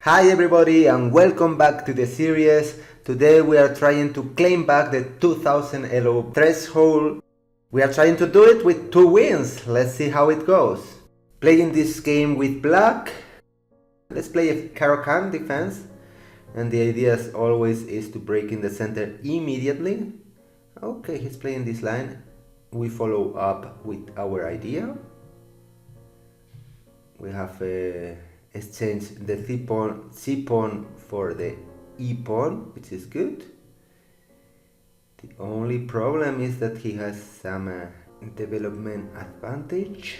Hi everybody and welcome back to the series. Today we are trying to claim back the 2000 elo threshold. We are trying to do it with 2 wins. Let's see how it goes. Playing this game with black. Let's play a Caro-Kann Defense. And the idea as always is to break in the center immediately. Okay, he's playing this line. We follow up with our idea. We have exchange the C pawn for the E pawn, which is good. The only problem is that he has some development advantage.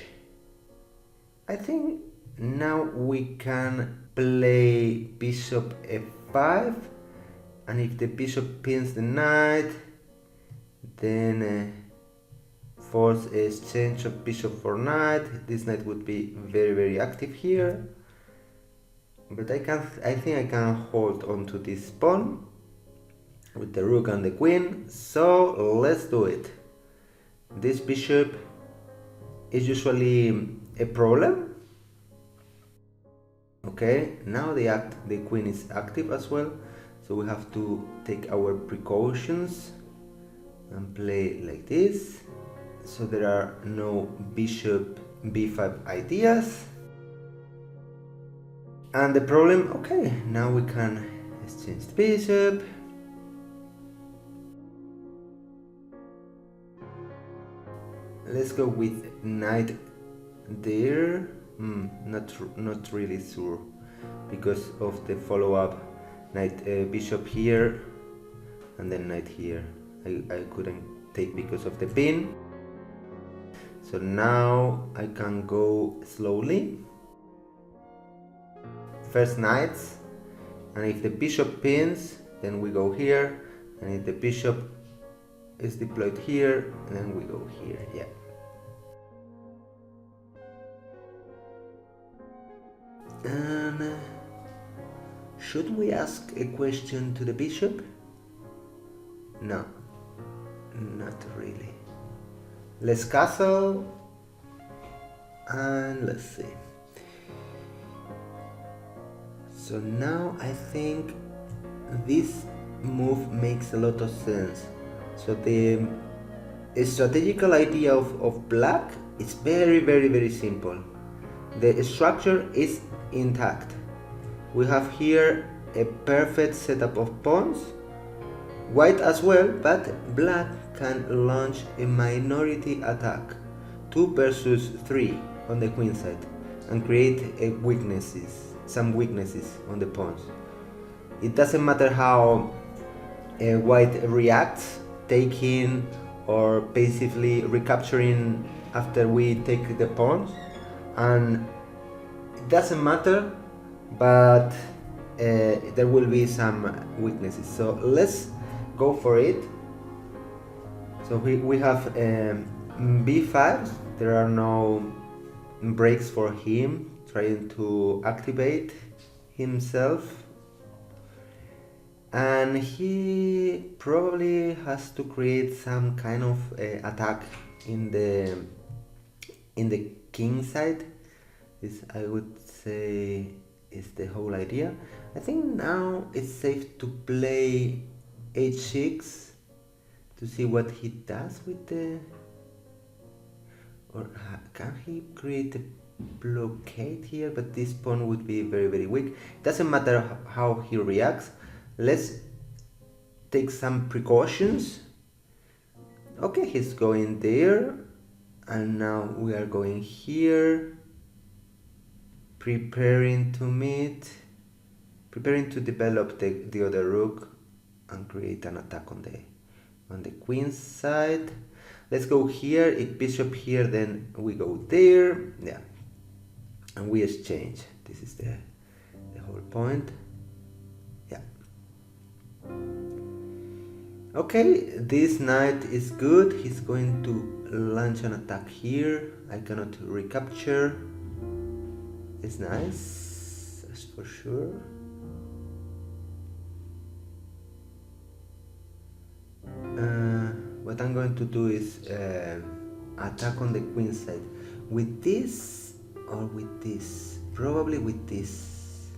I think now we can play bishop f5, and if the bishop pins the knight, then force exchange of bishop for knight. This knight would be very active here, but I think I can hold on to this pawn with the rook and the queen, so let's do it. This bishop is usually a problem. Okay, now the queen is active as well, so we have to take our precautions and play like this, so there are no bishop b5 ideas. And the problem, okay, now we can exchange the bishop. Let's go with knight there. Not really sure, because of the follow-up knight bishop here and then knight here. I couldn't take because of the pin. So now I can go slowly. First knights, and if the bishop pins, then we go here, and if the bishop is deployed here, then we go here. Yeah. And should we ask a question to the bishop? No, not really. Let's castle, and let's see. So now I think this move makes a lot of sense. So the strategical idea of black is very simple. The structure is intact. We have here a perfect setup of pawns, white as well, but black can launch a minority attack, 2 versus 3 on the queen side, and create some weaknesses on the pawns. It doesn't matter how white reacts, taking or passively recapturing after we take the pawns, and it doesn't matter, but there will be some weaknesses. So let's go for it. So we have b5. There are no breaks for him trying to activate himself, and he probably has to create some kind of attack in the king side. This, I would say, is the whole idea. I think now it's safe to play h6 to see what he does with the, or can he create a blockade here? But this pawn would be very weak. Doesn't matter how he reacts. Let's take some precautions. Okay, he's going there, and now we are going here, preparing to meet, preparing to develop the other rook and create an attack on the queen side. Let's go here. If bishop here, then we go there. Yeah, and we exchange. This is the whole point. Yeah. Okay, this knight is good. He's going to launch an attack here. I cannot recapture. It's nice, that's for sure. What I'm going to do is attack on the queen side with this or with this. Probably with this.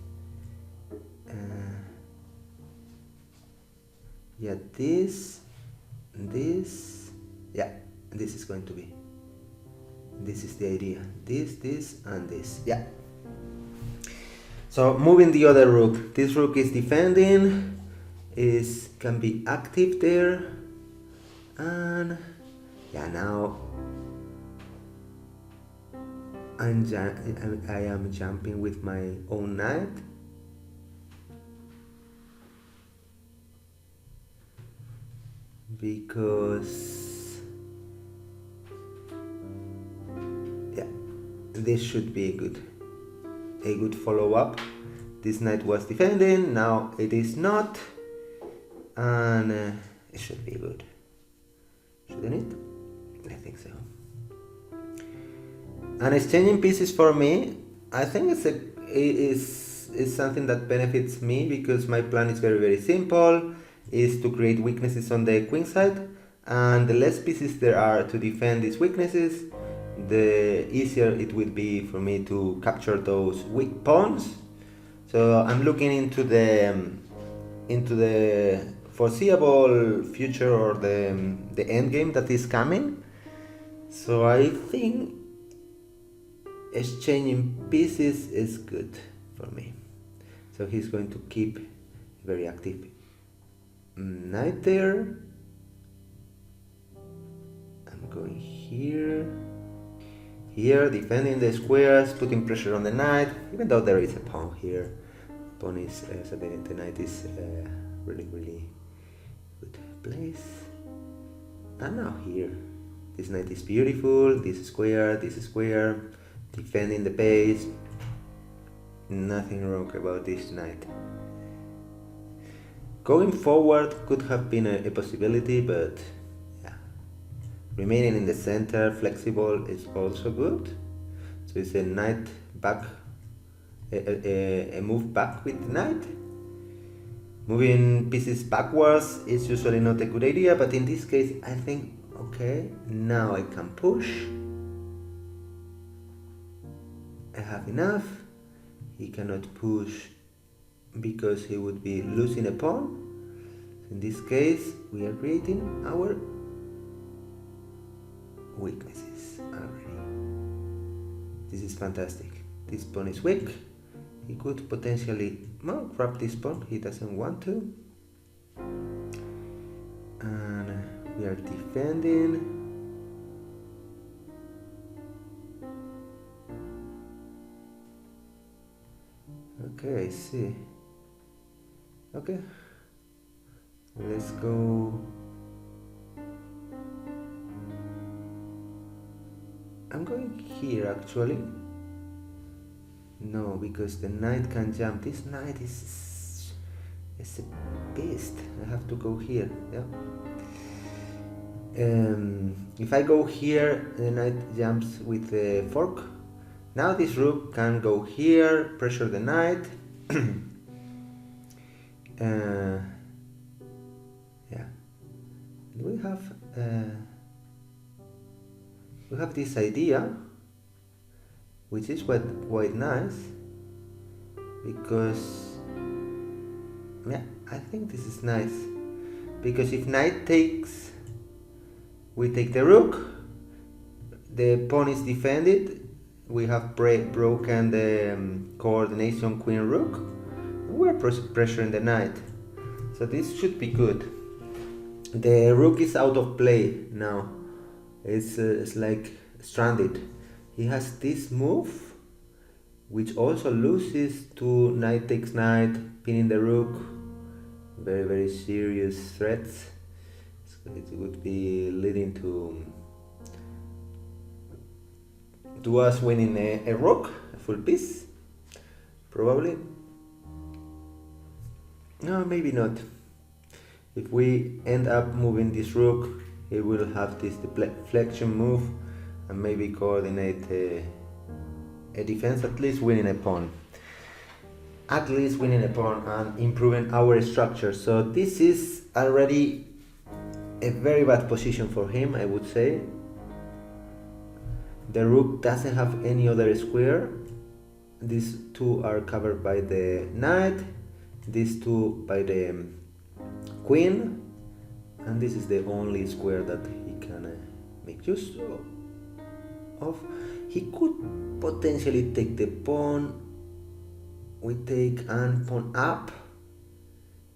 Yeah, this, yeah, this is going to be. This is the idea. This, and this. Yeah. So moving the other rook. This rook is defending, can be active there, and yeah, now I am jumping with my own knight. Because yeah, this should be a good follow-up. This knight was defending, now it is not, and it should be good, shouldn't it? I think so. And exchanging pieces for me, I think is something that benefits me, because my plan is very simple, is to create weaknesses on the queenside, and the less pieces there are to defend these weaknesses, the easier it will be for me to capture those weak pawns. So I'm looking into the foreseeable future, or the end game that is coming. So I think exchanging pieces is good for me. So he's going to keep very active knight there. I'm going here, defending the squares, putting pressure on the knight, even though there is a pawn here. Pawn is so the knight is really good place. And now here, this knight is beautiful. This square, defending the base. Nothing wrong about this knight. Going forward could have been a possibility, but yeah, remaining in the center, flexible, is also good. So it's a knight back, a move back with the knight. Moving pieces backwards is usually not a good idea, but in this case I think, okay, now I can push. I have enough. He cannot push because he would be losing a pawn. In this case, we are creating our weaknesses already. This is fantastic. This pawn is weak. He could potentially grab this pawn. He doesn't want to. And we are defending. Okay, I see. Okay, let's go. I'm going here actually. No, because the knight can jump. This knight is a beast. I have to go here. Yeah. If I go here, the knight jumps with the fork. Now this rook can go here, pressure the knight. Yeah, we have this idea, which is quite nice, because yeah, I think this is nice, because if knight takes, we take the rook, the pawn is defended. We have broken the coordination queen rook. We're pressuring the knight, so this should be good. The rook is out of play now. It's like stranded. He has this move, which also loses to knight takes knight, pinning the rook. Very serious threats. So it would be leading to us winning a rook, a full piece, probably. No, maybe not. If we end up moving this rook, he will have this deflection move and maybe coordinate a defense, at least winning a pawn. At least winning a pawn and improving our structure. So this is already a very bad position for him, I would say. The rook doesn't have any other square. These two are covered by the knight, these two by the queen. and this is the only square that he can make use of. He could potentially take the pawn. We take and pawn up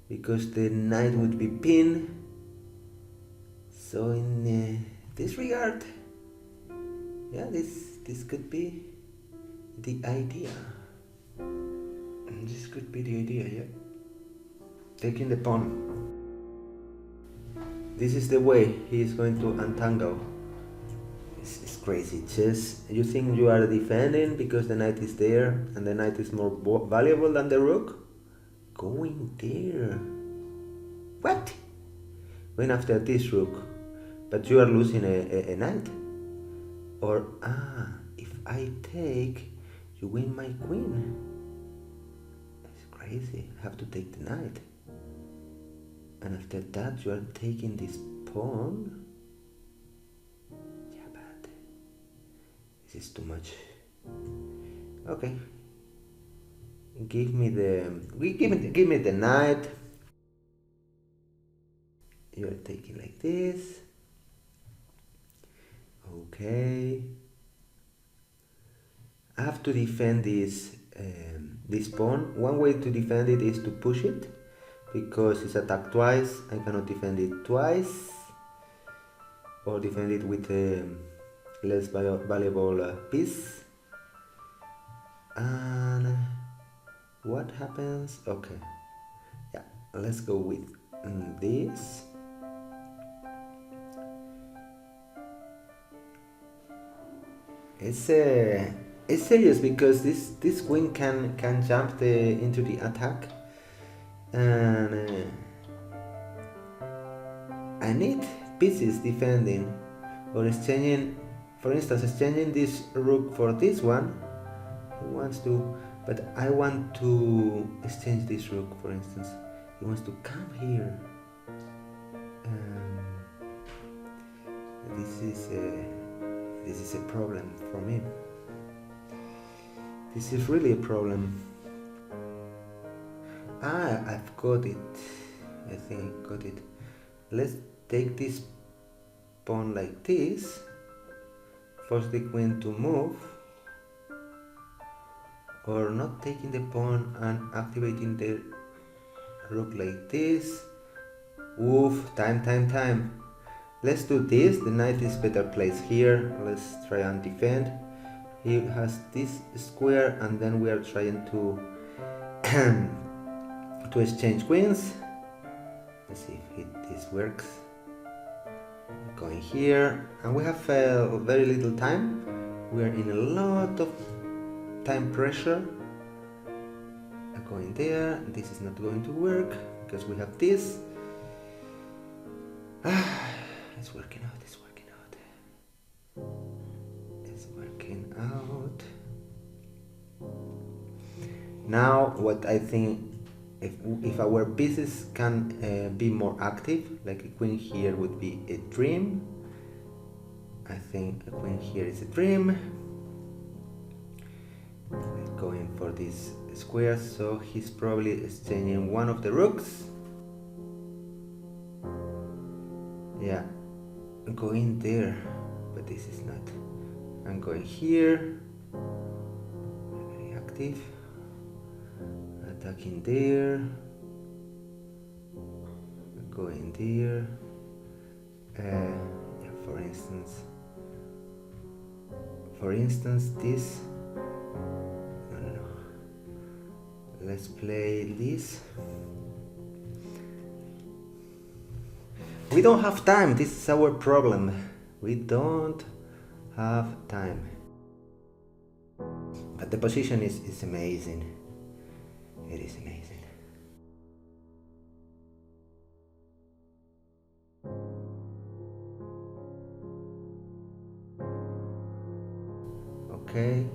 because the knight would be pinned. So in this regard, yeah, this could be the idea. This could be the idea, yeah. Taking the pawn. This is the way he is going to untangle. It's crazy. Chess, you think you are defending because the knight is there and the knight is more valuable than the rook? Going there. What? Going after this rook, but you are losing a knight. Or, if I take, you win my queen. That's crazy. I have to take the knight. And after that, you are taking this pawn. Yeah, but this is too much. Okay. Give me the knight. You are taking like this. Okay. I have to defend this pawn. One way to defend it is to push it, because it's attacked twice. I cannot defend it twice, or defend it with a less valuable piece. And what happens? Okay, yeah, let's go with this. It's serious because this queen can jump into the attack, and I need pieces defending, or exchanging. For instance, exchanging this rook for this one. He wants to, but I want to exchange this rook. For instance, he wants to come here. This is a problem for me. This is really a problem. I've got it. I think I got it. Let's take this pawn like this. Force the queen to move. Or not taking the pawn and activating the rook like this. Oof, time. Let's do this. The knight is better placed here. Let's try and defend. He has this square, and then we are trying to to exchange queens. Let's see if this works. Going here, and we have very little time. We are in a lot of time pressure. Going there. This is not going to work because we have this. It's working out. Now, what I think, if our pieces can be more active, like a queen here would be a dream. I think a queen here is a dream. Going for this square, so he's probably exchanging one of the rooks. Yeah, going there, but this is not. I'm going here, very active, attacking there, going there. Yeah, for instance, this. No. Let's play this. We don't have time. This is our problem. We don't have time. But the position is amazing. It is amazing. Okay.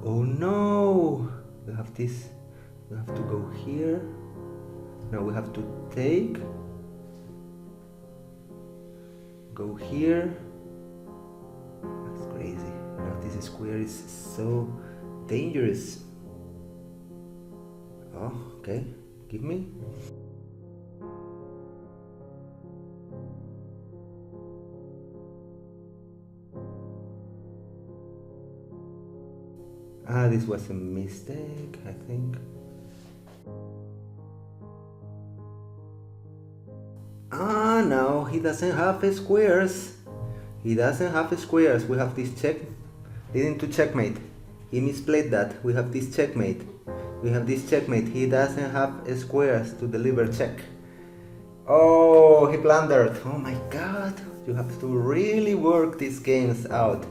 Oh no! We have this. We have to go here. Now we have to take. Go here. That's crazy. Now this square is so dangerous. Oh, okay. Give me. This was a mistake, I think. No, he doesn't have squares. He doesn't have squares. We have this check, leading to checkmate. He misplayed that. We have this checkmate. We have this checkmate. He doesn't have squares to deliver check. Oh, he blundered. Oh my god. You have to really work these games out.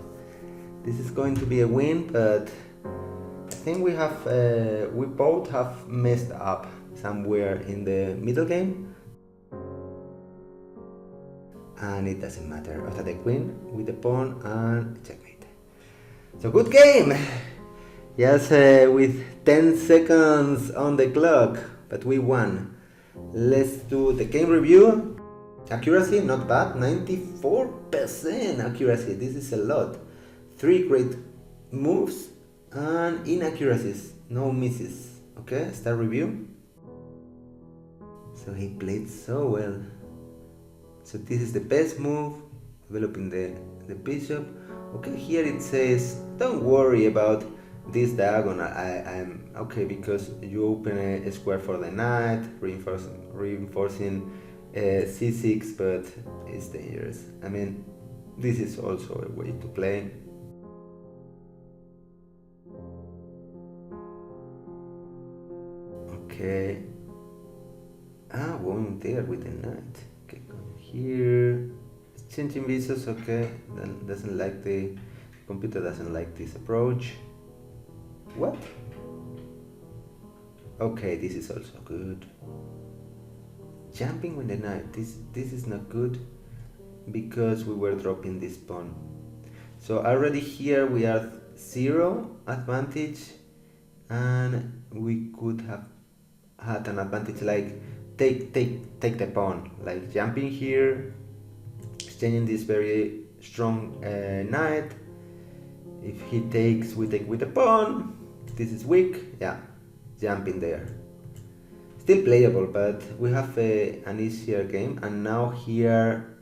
This is going to be a win, but I think we both have messed up somewhere in the middle game. And it doesn't matter. After the queen with the pawn and checkmate. So good game! Yes, with 10 seconds on the clock, but we won. Let's do the game review. Accuracy, not bad, 94% accuracy. This is a lot. 3 great moves and inaccuracies, no misses. Okay, start review. So he played so well. So this is the best move, developing the bishop. Okay, here it says, don't worry about this diagonal. I'm okay because you open a square for the knight, reinforcing c6, but it's dangerous. I mean, this is also a way to play. Okay. Going there with the knight. Okay, here, changing pieces. Okay, then doesn't like the computer doesn't like this approach. What? Okay, this is also good. Jumping with the knight. This is not good because we were dropping this pawn. So already here we are 0 advantage, and we could have had an advantage like take the pawn, like jumping here, exchanging this very strong knight. If he takes, we take with the pawn. This is weak, yeah, jumping there. Still playable, but we have an easier game. And now here,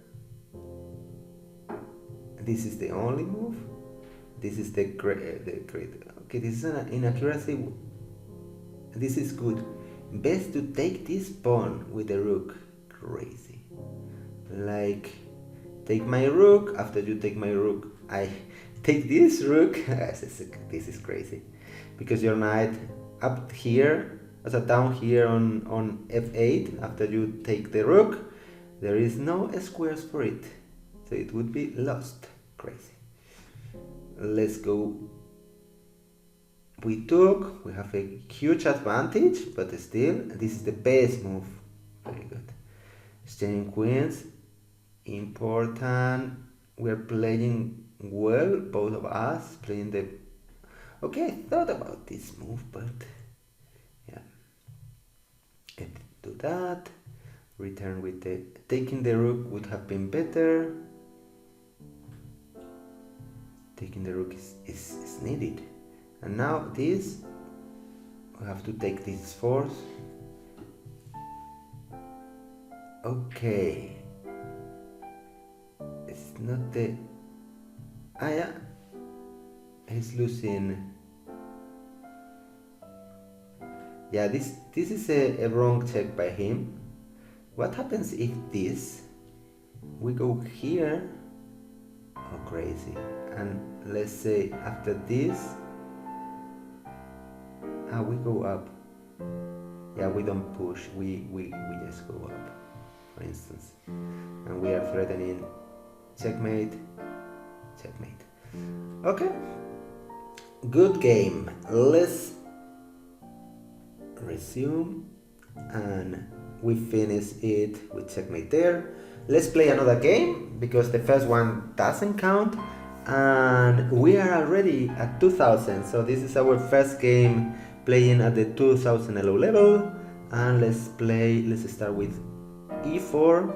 this is the only move. This is the great. Okay, this is an inaccuracy. This is good. Best to take this pawn with the rook. Crazy. Like, take my rook. After you take my rook, I take this rook. This is crazy. Because your knight up here, as a down here on f8, after you take the rook, there is no squares for it. So it would be lost. Crazy. Let's go. We have a huge advantage, but still, this is the best move. Very good. Exchanging queens, important. We're playing well, both of us, playing the... Okay, I thought about this move, but... Yeah. Can't do that. Return with the... Taking the rook would have been better. Taking the rook is needed. And now this, we have to take this force. Okay. It's not the... yeah. He's losing. Yeah, this is a wrong check by him. What happens if this? We go here. Oh, crazy. And let's say after this, we go up. Yeah, we don't push, we just go up, for instance. And we are threatening checkmate, checkmate. Okay, good game. Let's resume, and we finish it with checkmate there. Let's play another game, because the first one doesn't count, and we are already at 2000, so this is our first game playing at the 2000 elo level. And let's start with e4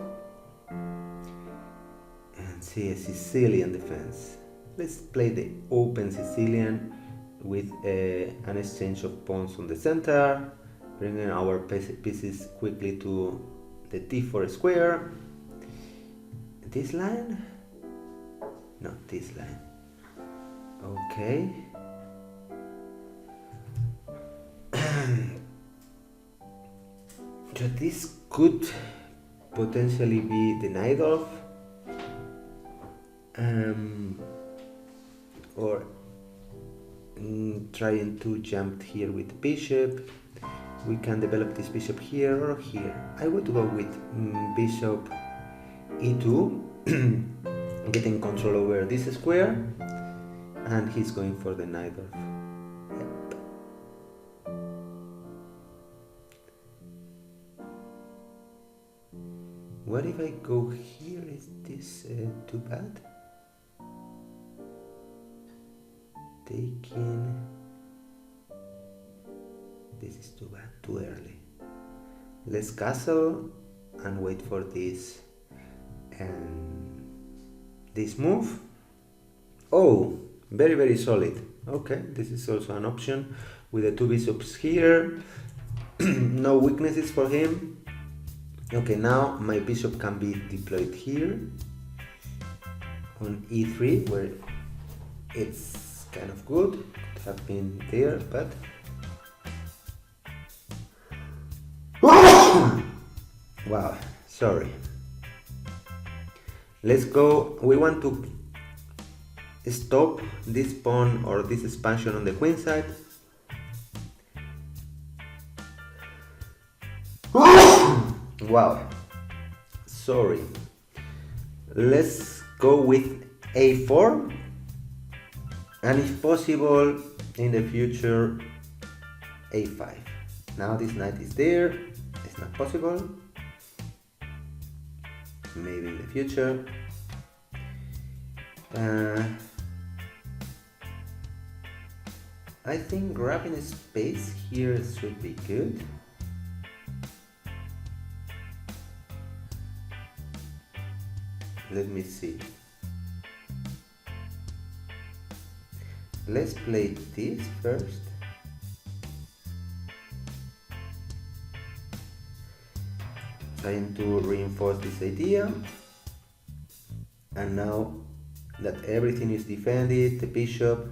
and see a Sicilian defense. Let's play the open Sicilian with an exchange of pawns on the center, bringing our pieces quickly to the d4 square. This line? No, this line. Okay. So this could potentially be the Najdorf, or trying to jump here with the bishop. We can develop this bishop here or here. I would go with bishop e2, getting control over this square, and he's going for the Najdorf. Yep. What if I go here? Is this too bad? Taking. This is too bad, too early. Let's castle and wait for this this move. Oh, very, very solid. Okay, this is also an option with the two bishops here. No weaknesses for him. Okay, now my bishop can be deployed here on e3, where it's kind of good. Could have been there, but wow, sorry. Let's go. We want to stop this pawn or this expansion on the queen side. Wow, sorry. Let's go with a4, and if possible in the future a5. Now this knight is there. It's not possible. Maybe in the future. I think grabbing a space here should be good. Let me see. Let's play this first. Trying to reinforce this idea. And now that everything is defended, the bishop,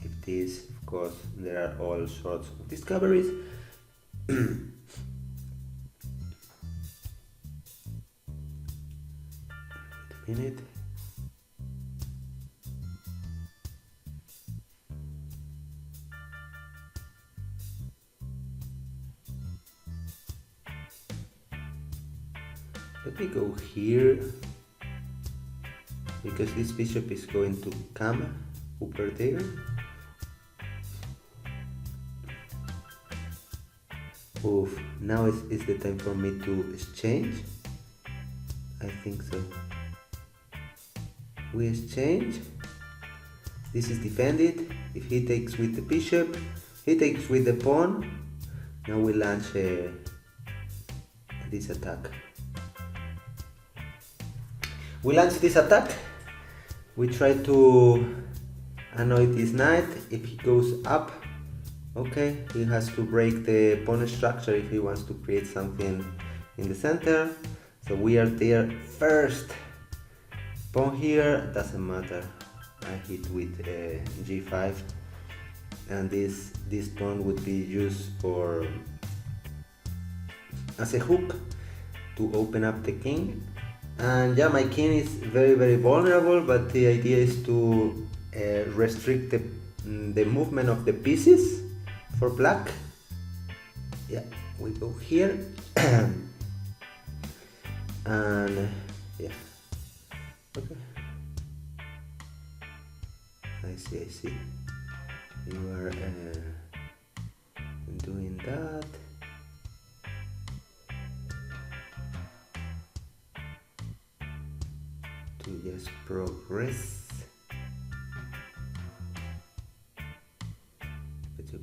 if this, of course, there are all sorts of discoveries. Wait a minute. Let me go here, because this bishop is going to come over there. Oof, now is the time for me to exchange. I think so. We exchange. This is defended. If he takes with the bishop, he takes with the pawn. Now we launch this attack. We launch this attack. We try to annoy this knight. If he goes up, okay, he has to break the pawn structure if he wants to create something in the center. So we are there first. Pawn here, doesn't matter. I hit with g5, and this pawn would be used for as a hook to open up the king. And yeah, my king is very, very vulnerable, but the idea is to restrict the movement of the pieces for black. Yeah, we go here. And yeah, okay. I see. You are doing that. To just progress. But you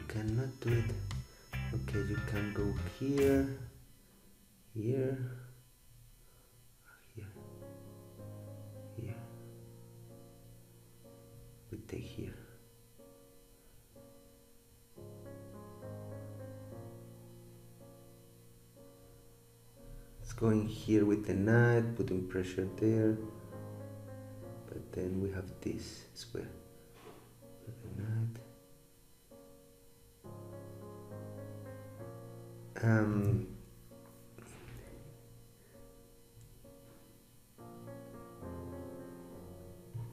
cannot do it. Okay, you can go here, here, here, here. We take here. It's going here with the knight, putting pressure there. But then we have this square. The knight. Um,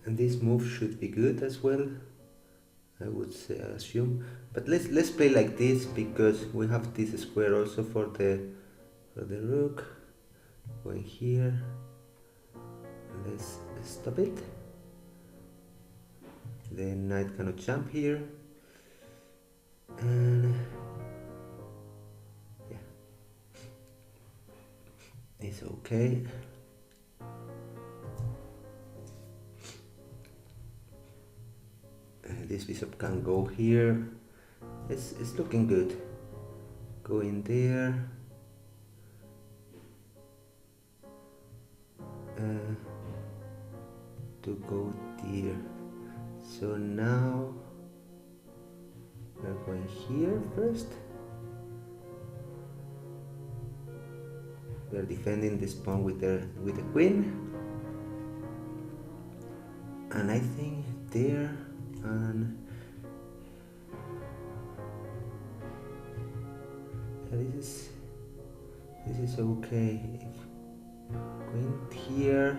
and this move should be good as well, I would say, assume. But let's play like this because we have this square also for the rook. Going here. Let's stop it. The knight cannot jump here. And yeah, it's okay. This bishop can go here. It's looking good. Go in there. To go there. So now we're going here first. We're defending this pawn with the queen. And I think there and this is okay. If queen here,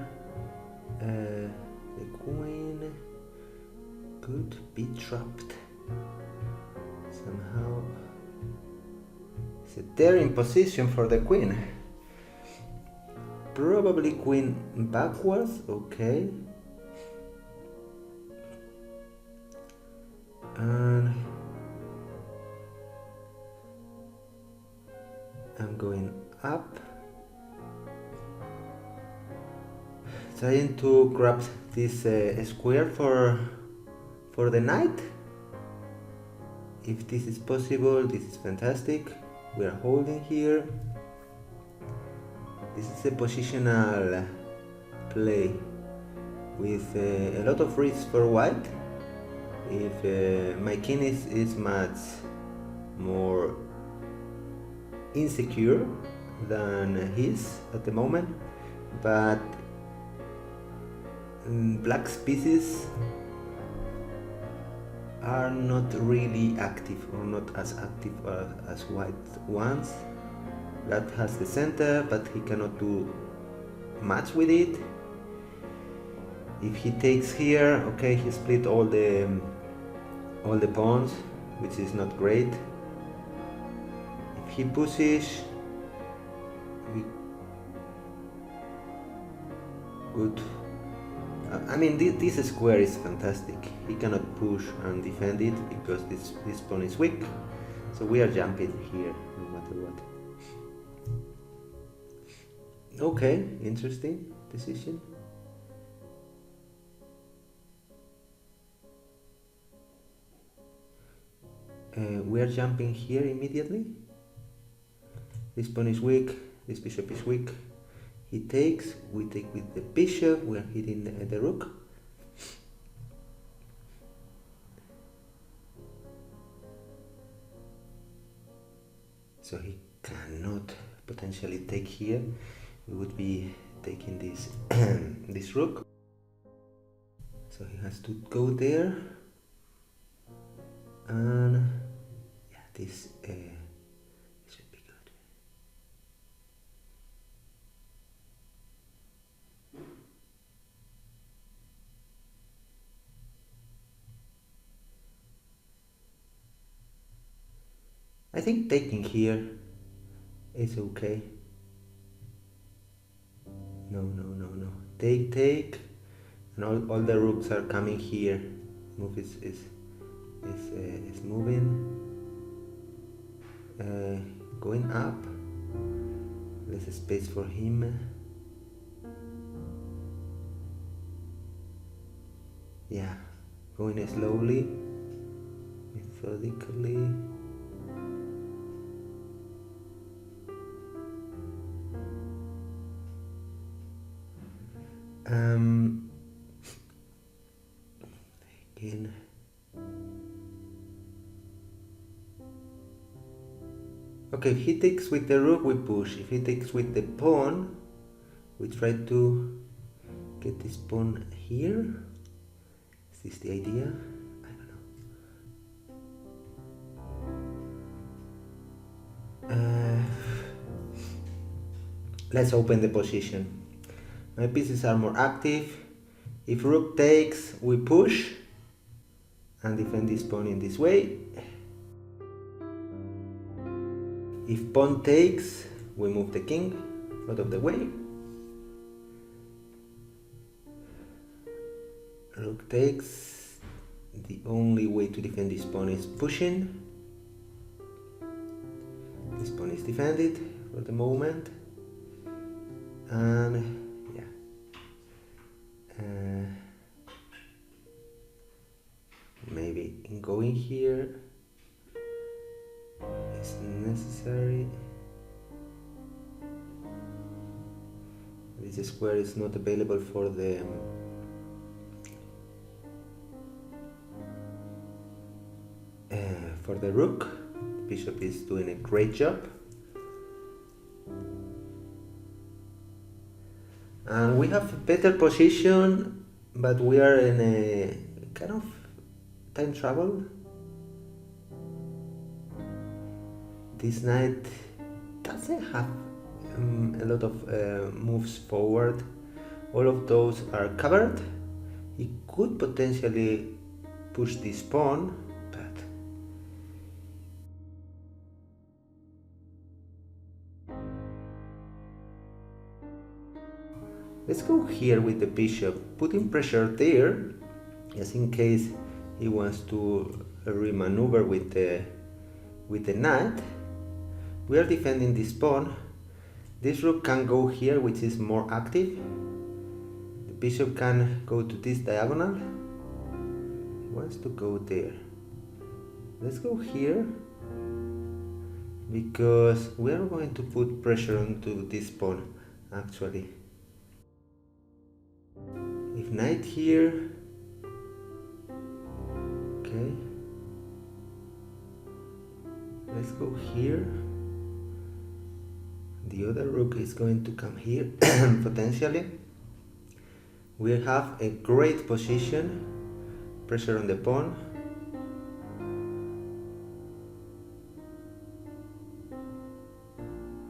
the queen could be trapped somehow. So they're in position for the queen. Probably queen backwards, okay. And I'm going up, trying to grab this square for the knight. If this is possible, this is fantastic. We are holding here. This is a positional play with a lot of risks for white. If my king is much more insecure than his at the moment, but black's pieces are not really active, or not as active as white ones. Black has the center, but he cannot do much with it. If he takes here, okay, he split all the pawns, which is not great. If he pushes, we good. I mean, this square is fantastic. He cannot push and defend it because this pawn is weak. So we are jumping here, no matter what. Okay, interesting decision. We are jumping here immediately. This pawn is weak, this bishop is weak. He takes, we take with the bishop, we are hitting the rook. So he cannot potentially take here. We would be taking this this rook. So he has to go there. And yeah, this should be good. I think taking here is okay. No. Take, and all the rooks are coming here. Move is moving. Going up. Less space for him. Yeah, going slowly, methodically. Again. Okay, if he takes with the rook, we push. If he takes with the pawn, we try to get this pawn here. Is this the idea? I don't know. Let's open the position. My pieces are more active. If rook takes, we push and defend this pawn in this way. If pawn takes, we move the king out of the way. Rook takes. The only way to defend this pawn is pushing. This pawn is defended for the moment. And maybe going here is necessary. This square is not available for the rook. The bishop is doing a great job. And we have a better position, but we are in a kind of time trouble. This knight doesn't have a lot of moves forward. All of those are covered. He could potentially push this pawn, but let's go here with the bishop, putting pressure there, just in case he wants to remaneuver with the knight. We are defending this pawn. This rook can go here, which is more active. The bishop can go to this diagonal. He wants to go there. Let's go here, because we are going to put pressure onto this pawn, actually. If knight here, okay. Let's go here. The other rook is going to come here, potentially. We have a great position. Pressure on the pawn.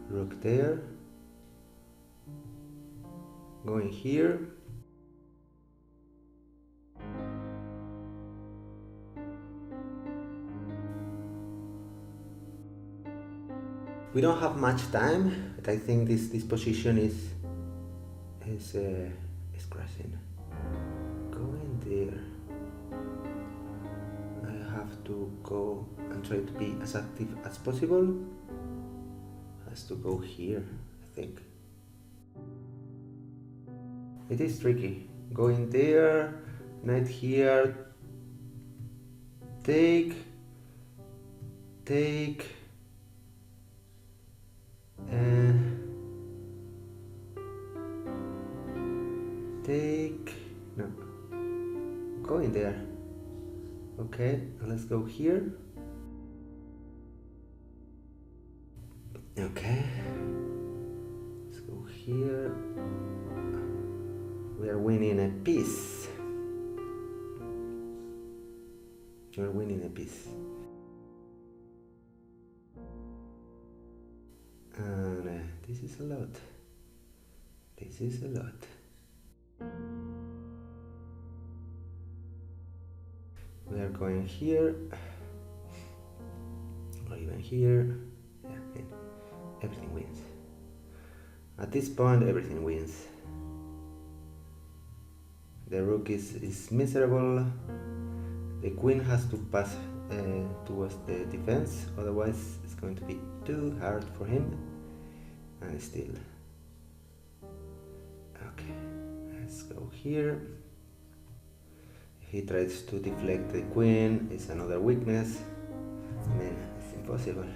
Rook there. Going here. We don't have much time, but I think this position is crashing. Going there. I have to go and try to be as active as possible. Has to go here, I think. It is tricky. Going there, knight here, take, no, going there. Okay, let's go here. Okay, let's go here. We are winning a piece. We are winning a piece. And this is a lot. This is a lot. We are going here, or even here. Yeah, everything wins. At this point, everything wins. The rook is miserable. The queen has to pass towards the defense, otherwise it's going to be too hard for him. And still. Okay, let's go here. If he tries to deflect the queen, it's another weakness. I mean, it's impossible.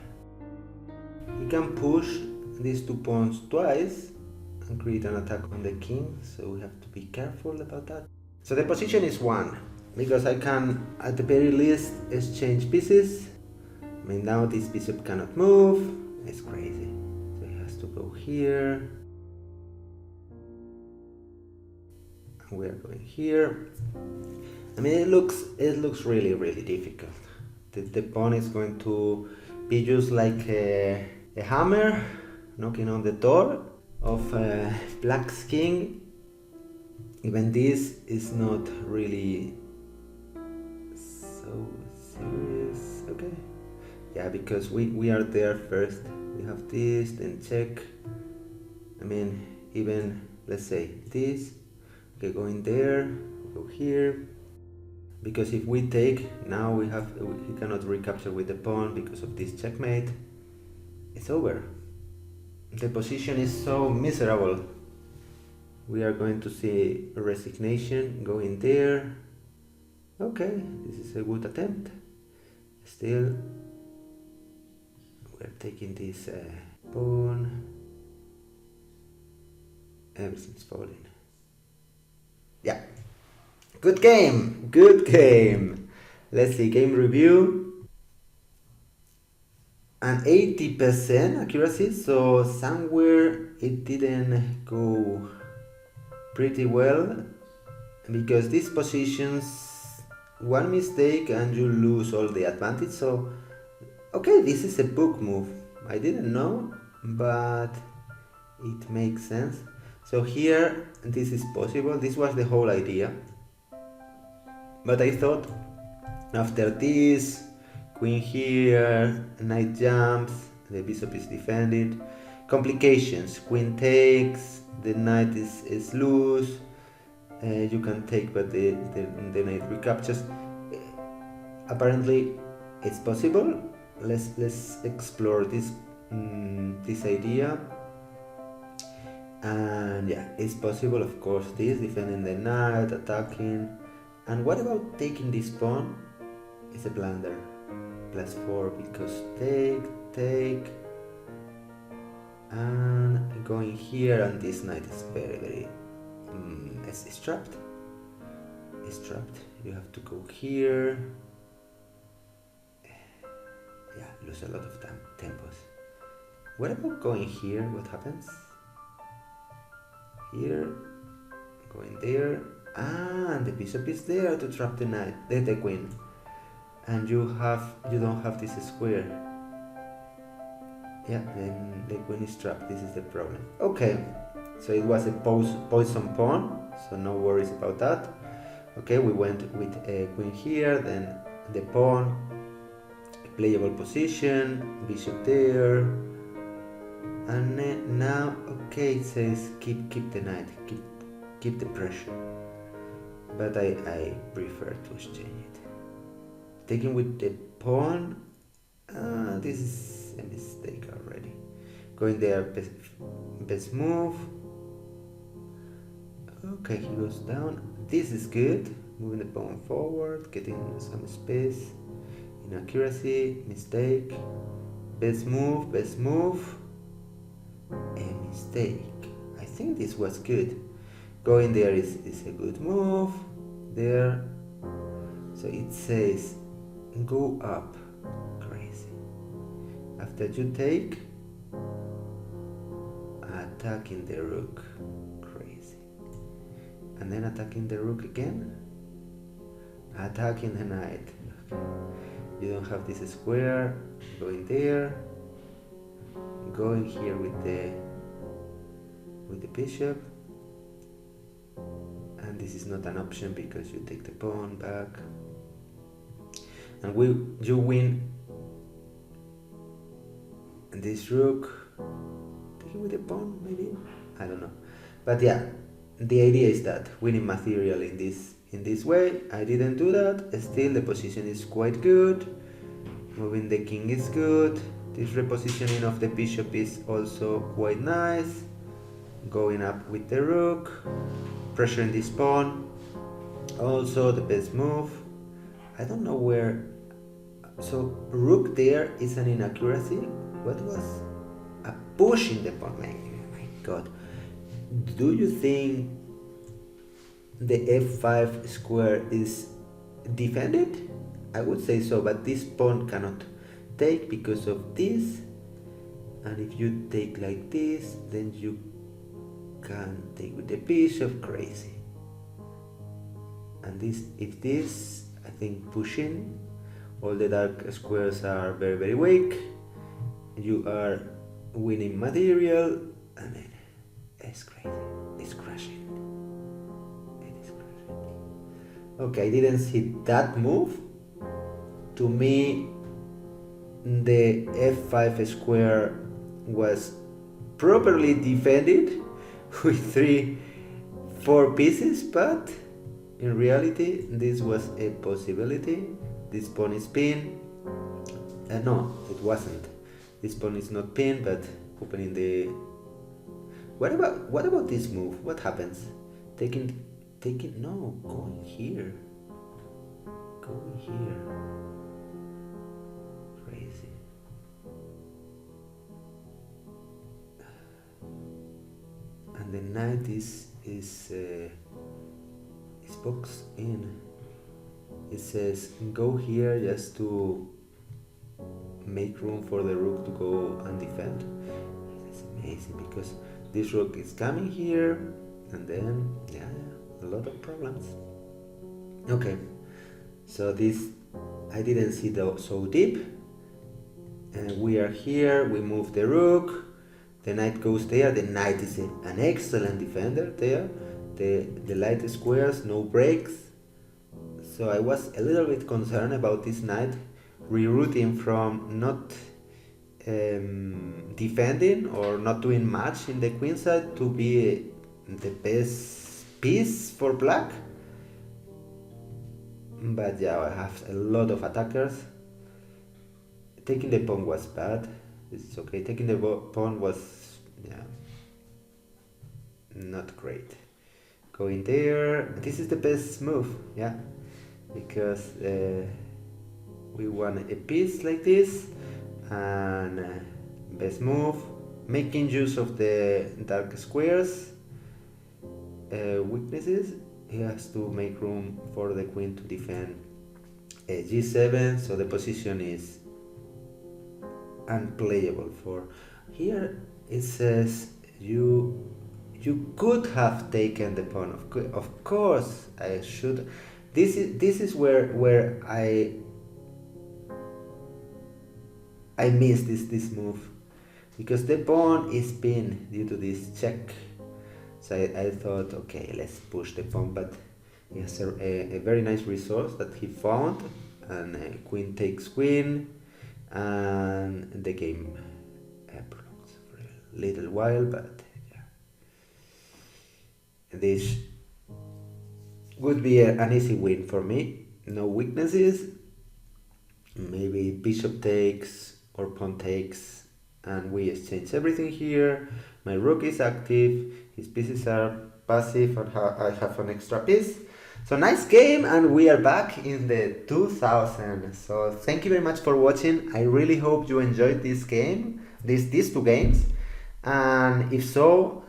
He can push these 2 pawns twice and create an attack on the king, so we have to be careful about that. So the position is 1, because I can, at the very least, exchange pieces. I mean, now this bishop cannot move. It's crazy. So he has to go here. And we are going here. I mean, it looks really, really difficult. The pawn is going to be just like a hammer knocking on the door. of black's king. Even this is not really so serious. Okay, yeah, because we are there first. We have this, then check. I mean, even let's say this. Okay, going there, go here. Because if we take, now he cannot recapture with the pawn because of this checkmate. It's over. The position is so miserable. We are going to see resignation going there. Okay, this is a good attempt. Still, we're taking this pawn. Everything's falling. Yeah. Good game. Good game. Let's see, game review. An 80% accuracy, so somewhere it didn't go pretty well, because these positions, one mistake and you lose all the advantage. So okay, this is a book move. I didn't know, but it makes sense. So here this is possible. This was the whole idea, but I thought after this, queen here, knight jumps, the bishop is defended, complications, queen takes, the knight is loose, you can take but the knight recaptures. Apparently it's possible. Let's explore this idea. And yeah, it's possible, of course. This defending the knight, attacking. And what about taking this pawn? It's a blunder. +4 because take, and going here, and this knight is very it's trapped. It's trapped. You have to go here. Yeah, lose a lot of tempos. What about going here? What happens? Here, going there, and the bishop is there to trap the knight, the queen, and you don't have this square. Yeah, then the queen is trapped. This is the problem. Okay, so it was a poison pawn, so no worries about that. Okay, we went with a queen here, then the pawn, playable position, bishop there, and now okay, it says keep the knight, keep the pressure, but I prefer to exchange it. Taking with the pawn, this is a mistake already. Going there, best move. Okay, he goes down. This is good. Moving the pawn forward, getting some space. Inaccuracy, mistake. Best move. A mistake. I think this was good. Going there is a good move. There. So it says go up. Crazy. After you take, attacking the rook. Crazy. And then attacking the rook again. Attacking the knight. Okay. You don't have this square. Going there. Going here with the bishop. And this is not an option because you take the pawn back. And you win this rook. Take it with the pawn, maybe? I don't know. But yeah, the idea is that winning material in this way. I didn't do that. Still, the position is quite good. Moving the king is good. This repositioning of the bishop is also quite nice. Going up with the rook. Pressuring this pawn. Also the best move. I don't know where. So rook there is an inaccuracy. What was a push in the pawn? My god. Do you think the f5 square is defended? I would say so, but this pawn cannot take because of this. And if you take like this, then you can take with the bishop. Crazy. And this, if this, I think pushing, all the dark squares are very weak. You are winning material. I mean, It's crazy. It's crashing. It is crashing. Okay, I didn't see that move. To me, the f5 square was properly defended with 4 pieces, but in reality this was a possibility. This pawn is pinned. No, it wasn't. This pawn is not pinned, but opening the... What about this move? What happens? Taking no, going here. Going here. Crazy. And the knight is boxed in. It says go here just to make room for the rook to go and defend. It's amazing because this rook is coming here, and then a lot of problems. Okay, so this I didn't see so deep, and we are here. We move the rook. The knight goes there. The knight is an excellent defender there. The light squares, no breaks. So I was a little bit concerned about this knight rerouting from not defending or not doing much in the queenside to be the best piece for black. But yeah, I have a lot of attackers. Taking the pawn was bad. It's okay. Taking the pawn was not great. Going there. This is the best move, because we want a piece like this, and best move, making use of the dark squares. Weaknesses, he has to make room for the queen to defend g7, so the position is unplayable. For here it says you could have taken the pawn. Of course I should. This is where I missed this move, because the pawn is pinned due to this check. So I thought, okay, let's push the pawn, but he has a very nice resource that he found, and queen takes queen, and the game prolongs for a little while, but this would be an easy win for me. No weaknesses. Maybe bishop takes or pawn takes, and we exchange everything here. My rook is active, his pieces are passive, and I have an extra piece. So nice game, and we are back in the 2000. So thank you very much for watching. I really hope you enjoyed this game, these 2 games, and if so,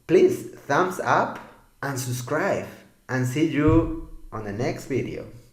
please thumbs up and subscribe, and see you on the next video.